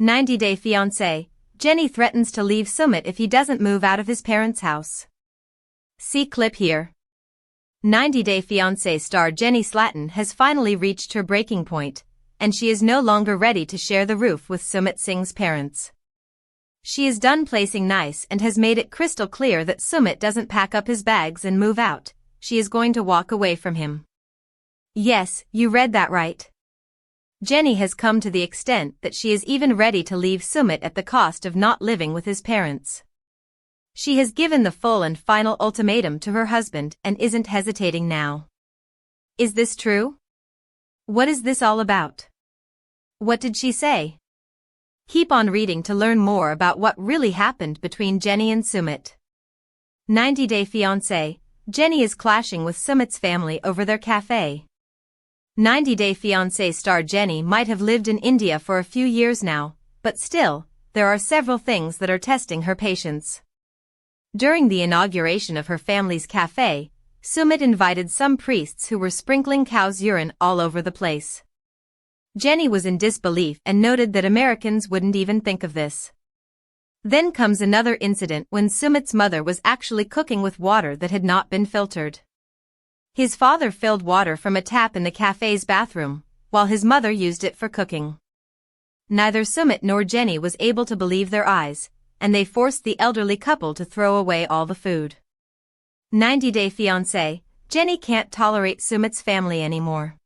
90-Day Fiancé, Jenny threatens to leave Sumit if he doesn't move out of his parents' house. See clip here. 90-Day Fiancé star Jenny Slatten has finally reached her breaking point, and she is no longer ready to share the roof with Sumit Singh's parents. She is done playing nice and has made it crystal clear that Sumit doesn't pack up his bags and move out. She is going to walk away from him. Yes, you read that right. Jenny has come to the extent that she is even ready to leave Sumit at the cost of not living with his parents. She has given the full and final ultimatum to her husband and isn't hesitating now. Is this true? What is this all about? What did she say? Keep on reading to learn more about what really happened between Jenny and Sumit. 90-Day Fiancé, Jenny is clashing with Sumit's family over their café. 90-Day Fiancé star Jenny might have lived in India for a few years now, but still, there are several things that are testing her patience. During the inauguration of her family's café, Sumit invited some priests who were sprinkling cow's urine all over the place. Jenny was in disbelief and noted that Americans wouldn't even think of this. Then comes another incident when Sumit's mother was actually cooking with water that had not been filtered. His father filled water from a tap in the café's bathroom, while his mother used it for cooking. Neither Sumit nor Jenny was able to believe their eyes, and they forced the elderly couple to throw away all the food. 90-Day Fiancé, Jenny can't tolerate Sumit's family anymore.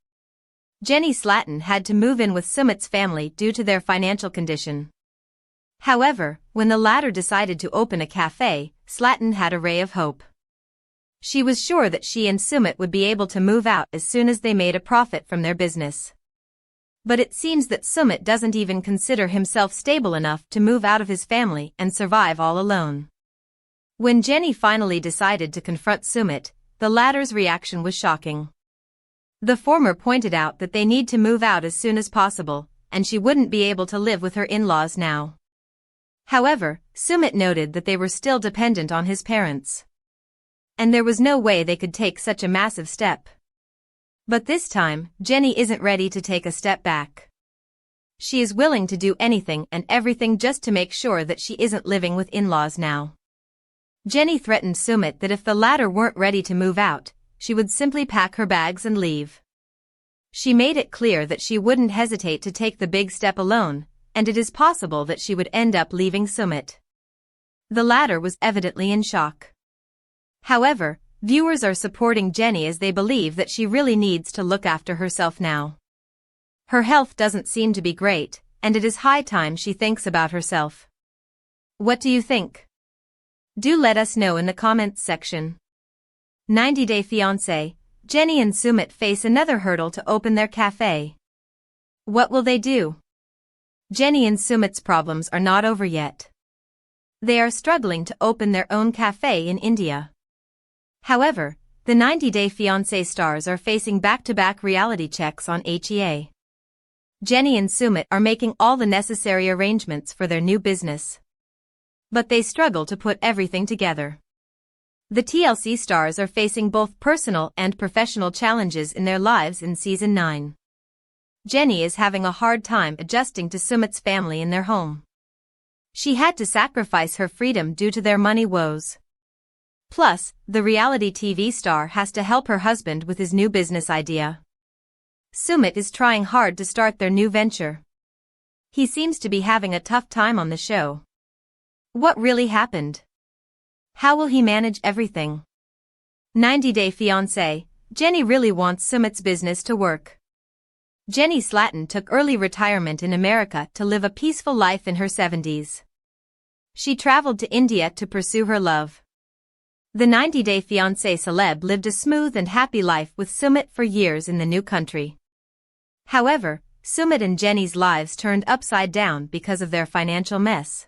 Jenny Slatten had to move in with Sumit's family due to their financial condition. However, when the latter decided to open a café, Slatten had a ray of hope. She was sure that she and Sumit would be able to move out as soon as they made a profit from their business. But it seems that Sumit doesn't even consider himself stable enough to move out of his family and survive all alone. When Jenny finally decided to confront Sumit, the latter's reaction was shocking. The former pointed out that they need to move out as soon as possible, and she wouldn't be able to live with her in-laws now. However, Sumit noted that they were still dependent on his parents. And there was no way they could take such a massive step. But this time, Jenny isn't ready to take a step back. She is willing to do anything and everything just to make sure that she isn't living with in-laws now. Jenny threatened Sumit that if the latter weren't ready to move out, she would simply pack her bags and leave. She made it clear that she wouldn't hesitate to take the big step alone, and it is possible that she would end up leaving Sumit. The latter was evidently in shock. However, viewers are supporting Jenny as they believe that she really needs to look after herself now. Her health doesn't seem to be great, and it is high time she thinks about herself. What do you think? Do let us know in the comments section. 90-Day Fiancé, Jenny and Sumit face another hurdle to open their café. What will they do? Jenny and Sumit's problems are not over yet. They are struggling to open their own café in India. However, the 90-Day Fiancé stars are facing back-to-back reality checks on HEA. Jenny and Sumit are making all the necessary arrangements for their new business. But they struggle to put everything together. The TLC stars are facing both personal and professional challenges in their lives in Season 9. Jenny is having a hard time adjusting to Sumit's family in their home. She had to sacrifice her freedom due to their money woes. Plus, the reality TV star has to help her husband with his new business idea. Sumit is trying hard to start their new venture. He seems to be having a tough time on the show. What really happened? How will he manage everything? 90-Day Fiancé, Jenny really wants Sumit's business to work. Jenny Slatten took early retirement in America to live a peaceful life in her 70s. She traveled to India to pursue her love. The 90-Day Fiancé celeb lived a smooth and happy life with Sumit for years in the new country. However, Sumit and Jenny's lives turned upside down because of their financial mess.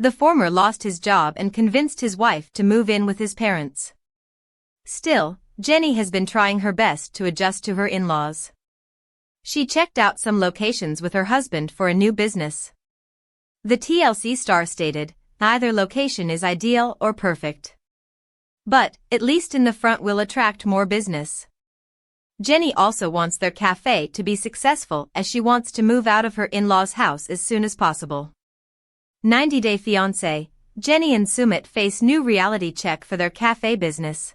The former lost his job and convinced his wife to move in with his parents. Still, Jenny has been trying her best to adjust to her in-laws. She checked out some locations with her husband for a new business. The TLC star stated, "Neither location is ideal or perfect. But, at least in the front will attract more business." Jenny also wants their cafe to be successful as she wants to move out of her in-laws' house as soon as possible. 90-Day Fiancé, Jenny and Sumit face new reality check for their cafe business.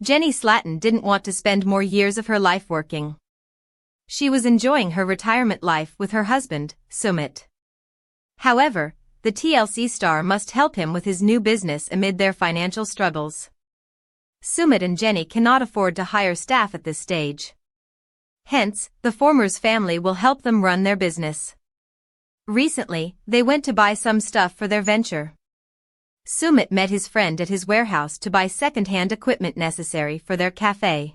Jenny Slatten didn't want to spend more years of her life working. She was enjoying her retirement life with her husband, Sumit. However, the TLC star must help him with his new business amid their financial struggles. Sumit and Jenny cannot afford to hire staff at this stage. Hence, the former's family will help them run their business. Recently, they went to buy some stuff for their venture. Sumit met his friend at his warehouse to buy second-hand equipment necessary for their cafe.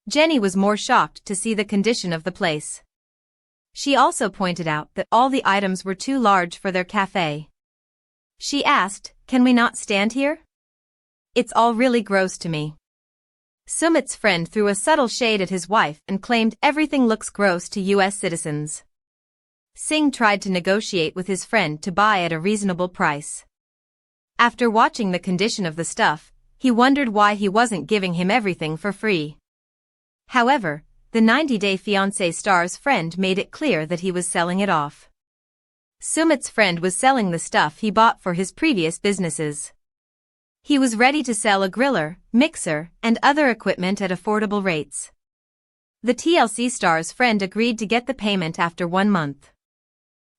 Jenny was more shocked to see the condition of the place. She also pointed out that all the items were too large for their cafe. She asked, "Can we not stand here? It's all really gross to me." Sumit's friend threw a subtle shade at his wife and claimed everything looks gross to US citizens. Singh tried to negotiate with his friend to buy at a reasonable price. After watching the condition of the stuff, he wondered why he wasn't giving him everything for free. However, the 90-Day Fiancé star's friend made it clear that he was selling it off. Sumit's friend was selling the stuff he bought for his previous businesses. He was ready to sell a griller, mixer, and other equipment at affordable rates. The TLC star's friend agreed to get the payment after 1 month.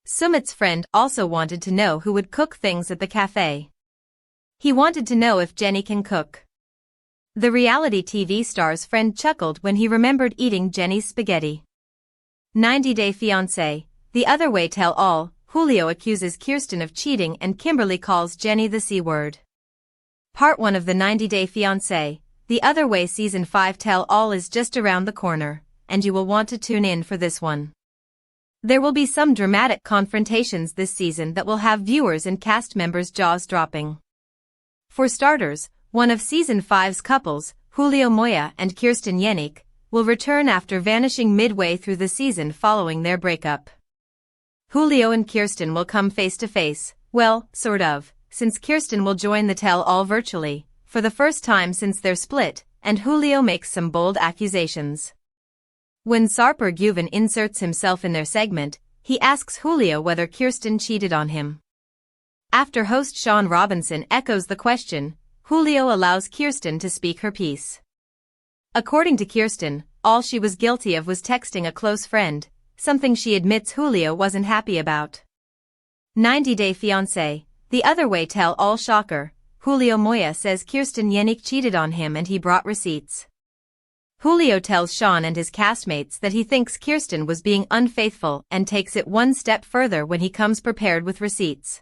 Sumit's friend also wanted to know who would cook things at the cafe. He wanted to know if Jenny can cook. The reality TV star's friend chuckled when he remembered eating Jenny's spaghetti. 90-Day Fiancé, the other way tell-all, Julio accuses Kirsten of cheating and Kimberly calls Jenny the C-word. Part 1 of the 90-Day Fiancé, The Other Way Season 5 tell-all is just around the corner, and you will want to tune in for this one. There will be some dramatic confrontations this season that will have viewers and cast members' jaws dropping. For starters, one of Season 5's couples, Julio Moya and Kirsten Yenik, will return after vanishing midway through the season following their breakup. Julio and Kirsten will come face to face, well, sort of, since Kirsten will join the tell-all virtually, for the first time since their split, and Julio makes some bold accusations. When Sarper Guven inserts himself in their segment, he asks Julio whether Kirsten cheated on him. After host Sean Robinson echoes the question, Julio allows Kirsten to speak her piece. According to Kirsten, all she was guilty of was texting a close friend, something she admits Julio wasn't happy about. 90-Day Fiancé, The Other Way tell-all shocker, Julio Moya says Kirsten Yenik cheated on him and he brought receipts. Julio tells Sean and his castmates that he thinks Kirsten was being unfaithful and takes it one step further when he comes prepared with receipts.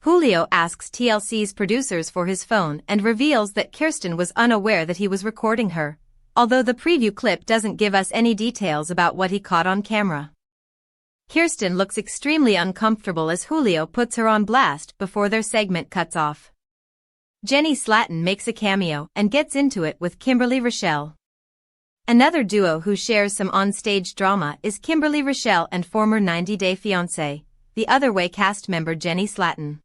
Julio asks TLC's producers for his phone and reveals that Kirsten was unaware that he was recording her, although the preview clip doesn't give us any details about what he caught on camera. Kirsten looks extremely uncomfortable as Julio puts her on blast before their segment cuts off. Jenny Slatten makes a cameo and gets into it with Kimberly Rochelle. Another duo who shares some on-stage drama is Kimberly Rochelle and former 90-Day Fiancé, The Other Way cast member Jenny Slatten.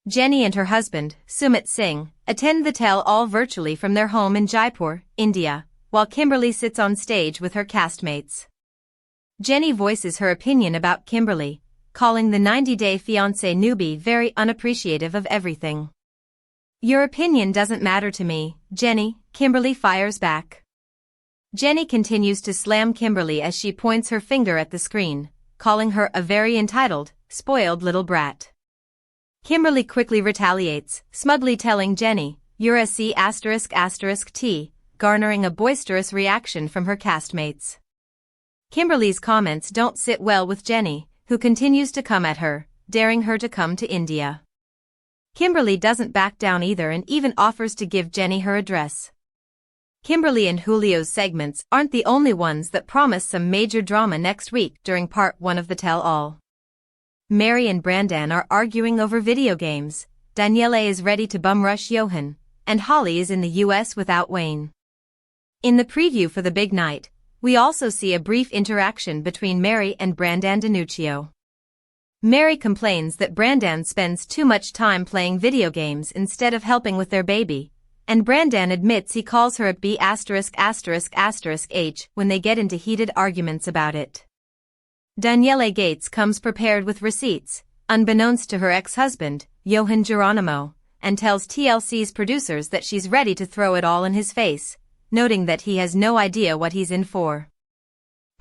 Jenny and her husband, Sumit Singh, attend the tell-all virtually from their home in Jaipur, India, while Kimberly sits on stage with her castmates. Jenny voices her opinion about Kimberly, calling the 90-Day Fiancé newbie very unappreciative of everything. "Your opinion doesn't matter to me, Jenny," Kimberly fires back. Jenny continues to slam Kimberly as she points her finger at the screen, calling her a very entitled, spoiled little brat. Kimberly quickly retaliates, smugly telling Jenny, "You're a C***T, garnering a boisterous reaction from her castmates. Kimberly's comments don't sit well with Jenny, who continues to come at her, daring her to come to India. Kimberly doesn't back down either and even offers to give Jenny her address. Kimberly and Julio's segments aren't the only ones that promise some major drama next week during part 1 of the tell-all. Mary and Brandon are arguing over video games, Daniele is ready to bum-rush Johan, and Holly is in the US without Wayne. In the preview for the big night, we also see a brief interaction between Mary and Brandon DiNuccio. Mary complains that Brandon spends too much time playing video games instead of helping with their baby, and Brandan admits he calls her a B*********h when they get into heated arguments about it. Danielle Gates comes prepared with receipts, unbeknownst to her ex-husband, Johan Geronimo, and tells TLC's producers that she's ready to throw it all in his face, noting that he has no idea what he's in for.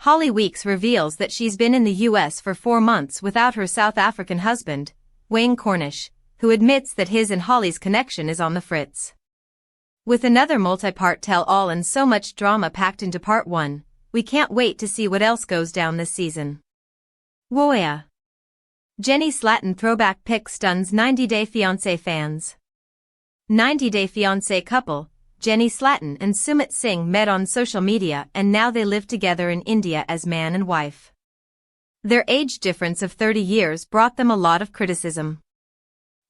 Holly Weeks reveals that she's been in the US for 4 months without her South African husband, Wayne Cornish, who admits that his and Holly's connection is on the fritz. With another multi-part tell-all and so much drama packed into part 1, we can't wait to see what else goes down this season. Woes. Jenny Slatten throwback pic stuns 90 Day Fiancé fans. 90 Day Fiancé couple, Jenny Slatten and Sumit Singh met on social media and now they live together in India as man and wife. Their age difference of 30 years brought them a lot of criticism.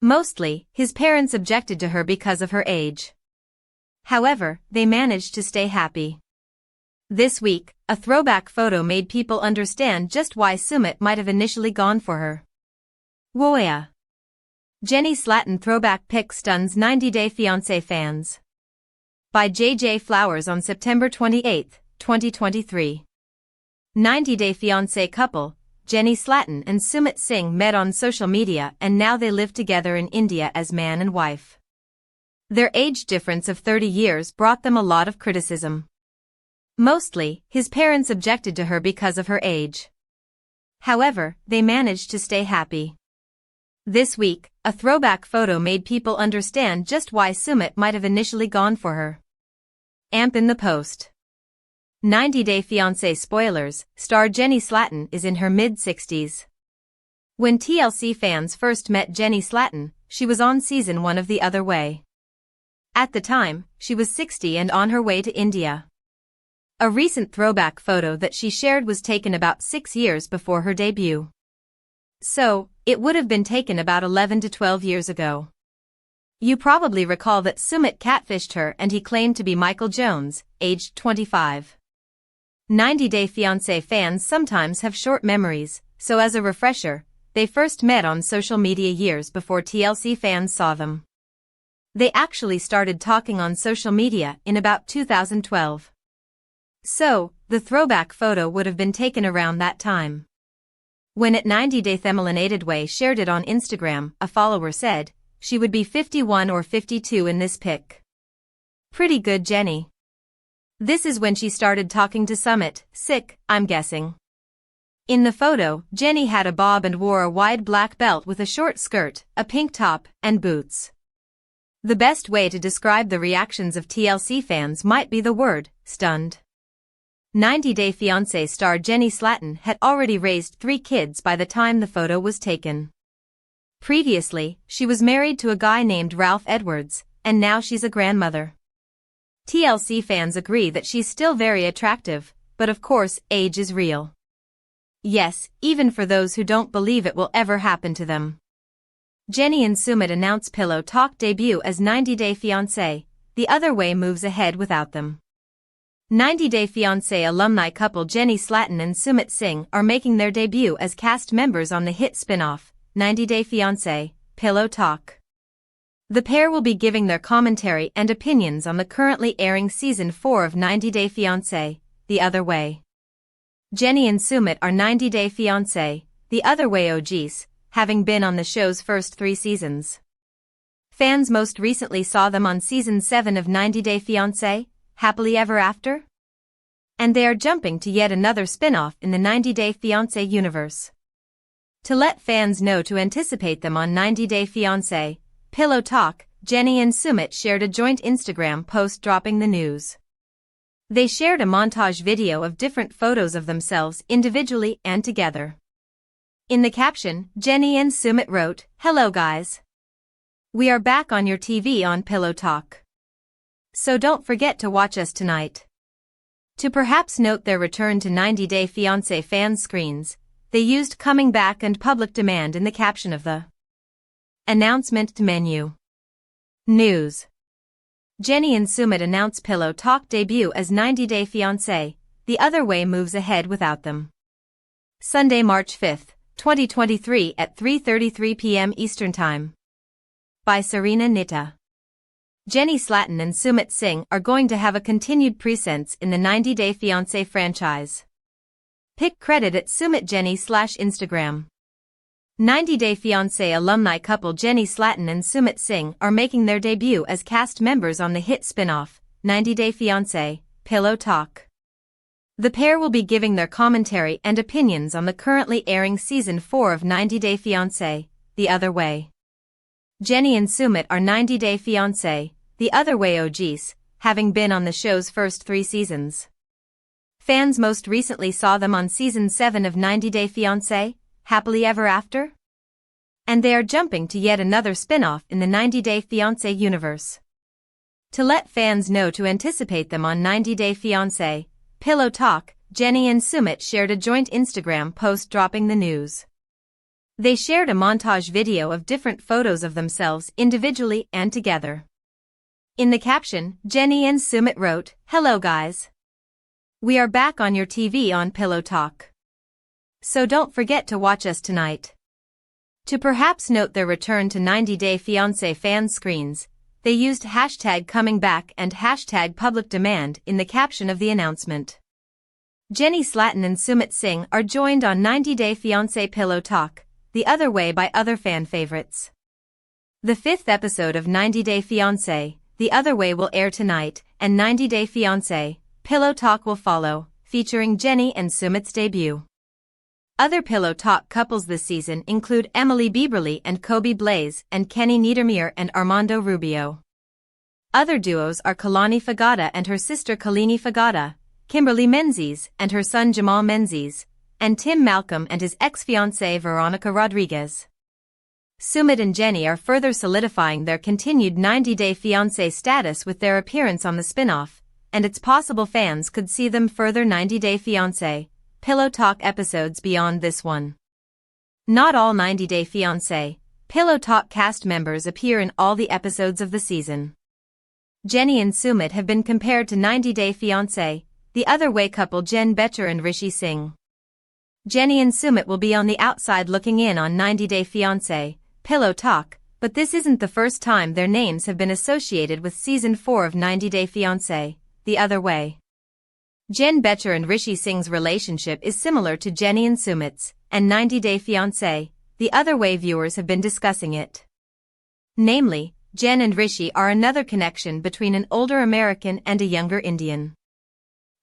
Mostly, his parents objected to her because of her age. However, they managed to stay happy. This week, a throwback photo made people understand just why Sumit might have initially gone for her. Woes. Jenny Slatten throwback pic stuns 90 Day Fiancé fans. By J.J. Flowers on September 28, 2023. 90 Day Fiancé couple, Jenny Slatten and Sumit Singh met on social media and now they live together in India as man and wife. Their age difference of 30 years brought them a lot of criticism. Mostly, his parents objected to her because of her age. However, they managed to stay happy. This week, a throwback photo made people understand just why Sumit might have initially gone for her. Amp in the post. 90 Day Fiancé spoilers, star Jenny Slatten is in her mid-60s. When TLC fans first met Jenny Slatten, she was on season 1 of The Other Way. At the time, she was 60 and on her way to India. A recent throwback photo that she shared was taken about 6 years before her debut. So, it would have been taken about 11 to 12 years ago. You probably recall that Sumit catfished her and he claimed to be Michael Jones, aged 25. 90 Day Fiancé fans sometimes have short memories, so as a refresher, they first met on social media years before TLC fans saw them. They actually started talking on social media in about 2012. So, the throwback photo would have been taken around that time. When at 90 Day Themelinated Way shared it on Instagram, a follower said, she would be 51 or 52 in this pic. Pretty good, Jenny. This is when she started talking to Sumit, sick, I'm guessing. In the photo, Jenny had a bob and wore a wide black belt with a short skirt, a pink top, and boots. The best way to describe the reactions of TLC fans might be the word, stunned. 90 Day Fiancé star Jenny Slatten had already raised 3 kids by the time the photo was taken. Previously, she was married to a guy named Ralph Edwards, and now she's a grandmother. TLC fans agree that she's still very attractive, but of course, age is real. Yes, even for those who don't believe it will ever happen to them. Jenny and Sumit announce Pillow Talk debut as 90 Day Fiancé, The Other Way moves ahead without them. 90 Day Fiancé alumni couple Jenny Slatten and Sumit Singh are making their debut as cast members on the hit spin-off, 90 Day Fiancé, Pillow Talk. The pair will be giving their commentary and opinions on the currently airing Season 4 of 90 Day Fiancé, The Other Way. Jenny and Sumit are 90 Day Fiancé, The Other Way OGs, having been on the show's first 3 seasons. Fans most recently saw them on Season 7 of 90 Day Fiancé, Happily Ever After? And they are jumping to yet another spin-off in the 90 Day Fiancé universe. To let fans know to anticipate them on 90 Day Fiancé, Pillow Talk, Jenny and Sumit shared a joint Instagram post dropping the news. They shared a montage video of different photos of themselves individually and together. In the caption, Jenny and Sumit wrote, "Hello guys. We are back on your TV on Pillow Talk. So don't forget to watch us tonight." To perhaps note their return to 90 Day Fiancé fan screens, they used "coming back" and "public demand" in the caption of the announcement menu. News. Jenny and Sumit announce Pillow Talk debut as 90 Day Fiancé, The Other Way moves ahead without them. Sunday, March 5, 2023 at 3:33 p.m. Eastern Time. By Serena Nitta. Jenny Slatten and Sumit Singh are going to have a continued presence in the 90 Day Fiancé franchise. Pick credit at SumitJenny/Instagram. 90 Day Fiancé alumni couple Jenny Slatten and Sumit Singh are making their debut as cast members on the hit spin-off, 90 Day Fiancé, Pillow Talk. The pair will be giving their commentary and opinions on the currently airing Season 4 of 90 Day Fiancé, The Other Way. Jenny and Sumit are 90 Day Fiancé, The Other Way OGs, having been on the show's first 3 seasons. Fans most recently saw them on Season 7 of 90 Day Fiancé, Happily Ever After? And they are jumping to yet another spin-off in the 90 Day Fiancé universe. To let fans know to anticipate them on 90 Day Fiancé, Pillow Talk, Jenny and Sumit shared a joint Instagram post dropping the news. They shared a montage video of different photos of themselves individually and together. In the caption, Jenny and Sumit wrote, "Hello guys. We are back on your TV on Pillow Talk. So don't forget to watch us tonight." To perhaps note their return to 90 Day Fiancé fan screens, they used #comingback and #publicdemand in the caption of the announcement. Jenny Slatten and Sumit Singh are joined on 90 Day Fiancé Pillow Talk, The Other Way by other fan favorites. The 5th episode of 90 Day Fiancé, The Other Way will air tonight, and 90 Day Fiancé, Pillow Talk will follow, featuring Jenny and Sumit's debut. Other Pillow Talk couples this season include Emily Bieberly and Kobe Blaze and Kenny Niedermeyer and Armando Rubio. Other duos are Kalani Fagata and her sister Kalini Fagata, Kimberly Menzies and her son Jamal Menzies, and Tim Malcolm and his ex-fiancée Veronica Rodriguez. Sumit and Jenny are further solidifying their continued 90 Day Fiancé status with their appearance on the spin-off, and it's possible fans could see them further 90 Day Fiancé, Pillow Talk episodes beyond this one. Not all 90 Day Fiancé, Pillow Talk cast members appear in all the episodes of the season. Jenny and Sumit have been compared to 90 Day Fiancé, The Other Way couple Jen Becher and Rishi Singh. Jenny and Sumit will be on the outside looking in on 90 Day Fiancé, Pillow Talk, but this isn't the first time their names have been associated with Season 4 of 90 Day Fiancé, The Other Way. Jen Becher and Rishi Singh's relationship is similar to Jenny and Sumit's, and 90 Day Fiancé, The Other Way viewers have been discussing it. Namely, Jen and Rishi are another connection between an older American and a younger Indian.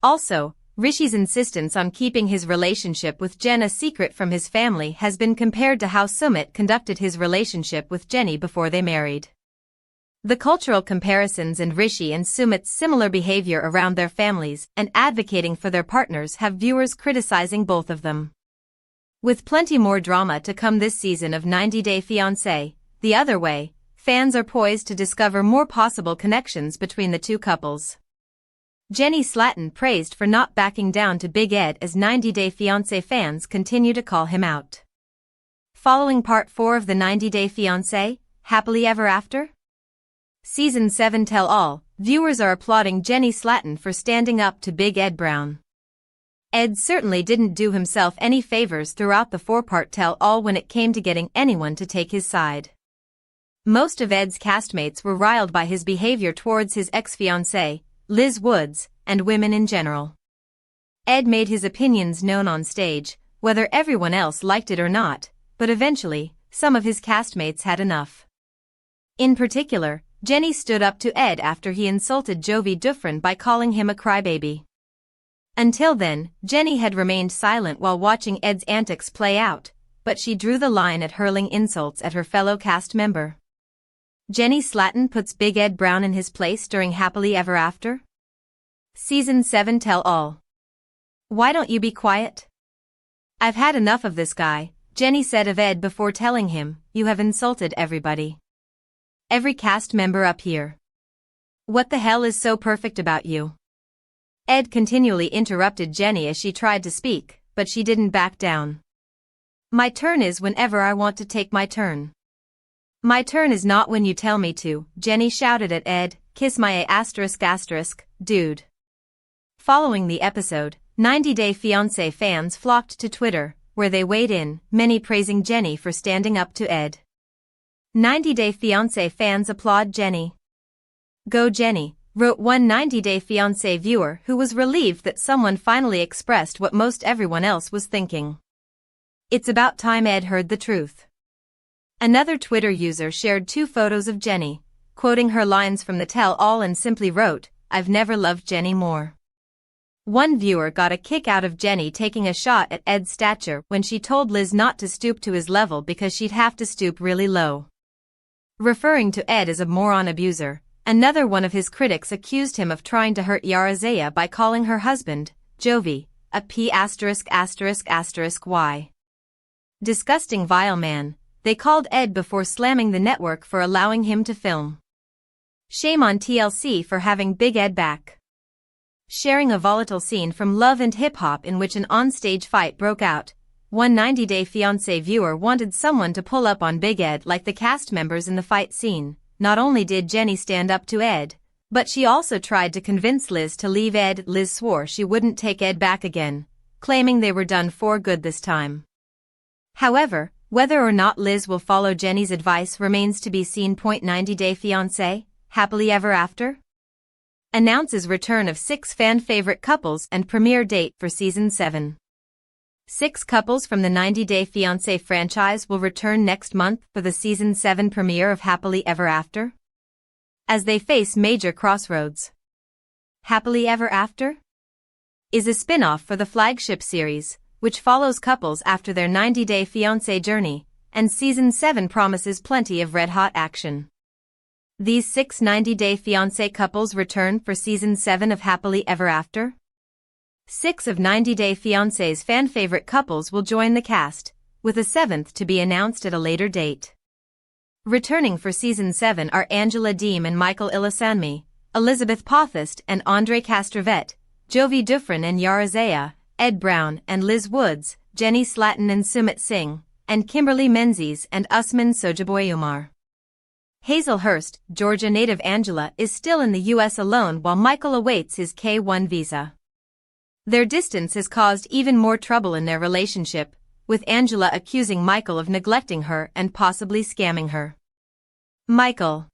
Also, Rishi's insistence on keeping his relationship with Jen a secret from his family has been compared to how Sumit conducted his relationship with Jenny before they married. The cultural comparisons and Rishi and Sumit's similar behavior around their families and advocating for their partners have viewers criticizing both of them. With plenty more drama to come this season of 90 Day Fiancé, The Other Way, fans are poised to discover more possible connections between the two couples. Jenny Slatten praised for not backing down to Big Ed as 90 Day Fiancé fans continue to call him out. Following Part 4 of the 90 Day Fiancé, Happily Ever After? Season 7 Tell All, viewers are applauding Jenny Slatten for standing up to Big Ed Brown. Ed certainly didn't do himself any favors throughout the 4-part Tell All when it came to getting anyone to take his side. Most of Ed's castmates were riled by his behavior towards his ex-fiancée, Liz Woods, and women in general. Ed made his opinions known on stage, whether everyone else liked it or not, but eventually, some of his castmates had enough. In particular, Jenny stood up to Ed after he insulted Jovi Dufresne by calling him a crybaby. Until then, Jenny had remained silent while watching Ed's antics play out, but she drew the line at hurling insults at her fellow cast member. Jenny Slatten puts Big Ed Brown in his place during Happily Ever After? Season 7 Tell All. Why don't you be quiet? I've had enough of this guy, Jenny said of Ed before telling him, you have insulted everybody. Every cast member up here. What the hell is so perfect about you? Ed continually interrupted Jenny as she tried to speak, but she didn't back down. My turn is whenever I want to take my turn. My turn is not when you tell me to, Jenny shouted at Ed, kiss my ***, dude. Following the episode, 90 Day Fiancé fans flocked to Twitter, where they weighed in, many praising Jenny for standing up to Ed. 90 Day Fiancé fans applaud Jenny. Go Jenny, wrote one 90-day fiancé viewer who was relieved that someone finally expressed what most everyone else was thinking. It's about time Ed heard the truth. Another Twitter user shared 2 photos of Jenny, quoting her lines from the tell-all and simply wrote, "I've never loved Jenny more." One viewer got a kick out of Jenny taking a shot at Ed's stature when she told Liz not to stoop to his level because she'd have to stoop really low. Referring to Ed as a moron abuser, another one of his critics accused him of trying to hurt Yarazaya by calling her husband, Jovi, a P******Y. Disgusting vile man, they called Ed before slamming the network for allowing him to film. Shame on TLC for having Big Ed back. Sharing a volatile scene from Love and Hip Hop in which an onstage fight broke out, one 90-day fiancé viewer wanted someone to pull up on Big Ed like the cast members in the fight scene. Not only did Jenny stand up to Ed, but she also tried to convince Liz to leave Ed. Liz swore she wouldn't take Ed back again, claiming they were done for good this time. However, whether or not Liz will follow Jenny's advice remains to be seen. 90-day fiancé, happily ever after? Announces return of 6 fan-favorite couples and premiere date for Season 7. 6 couples from the 90-Day Fiancé franchise will return next month for the Season 7 premiere of Happily Ever After, as they face major crossroads. Happily Ever After is a spin-off for the flagship series, which follows couples after their 90-Day Fiancé journey, and Season 7 promises plenty of red-hot action. These 6 90-Day Fiancé couples return for Season 7 of Happily Ever After. 6 of 90-Day Fiancé's fan-favorite couples will join the cast, with a 7th to be announced at a later date. Returning for Season 7 are Angela Deem and Michael Ilasanmi, Elizabeth Pothast and Andre Castrovet, Jovi Dufresne and Yarazaya, Ed Brown and Liz Woods, Jenny Slatten and Sumit Singh, and Kimberly Menzies and Usman Sojaboyumar. Hazelhurst, Georgia native Angela is still in the U.S. alone while Michael awaits his K-1 visa. Their distance has caused even more trouble in their relationship, with Angela accusing Michael of neglecting her and possibly scamming her. Michael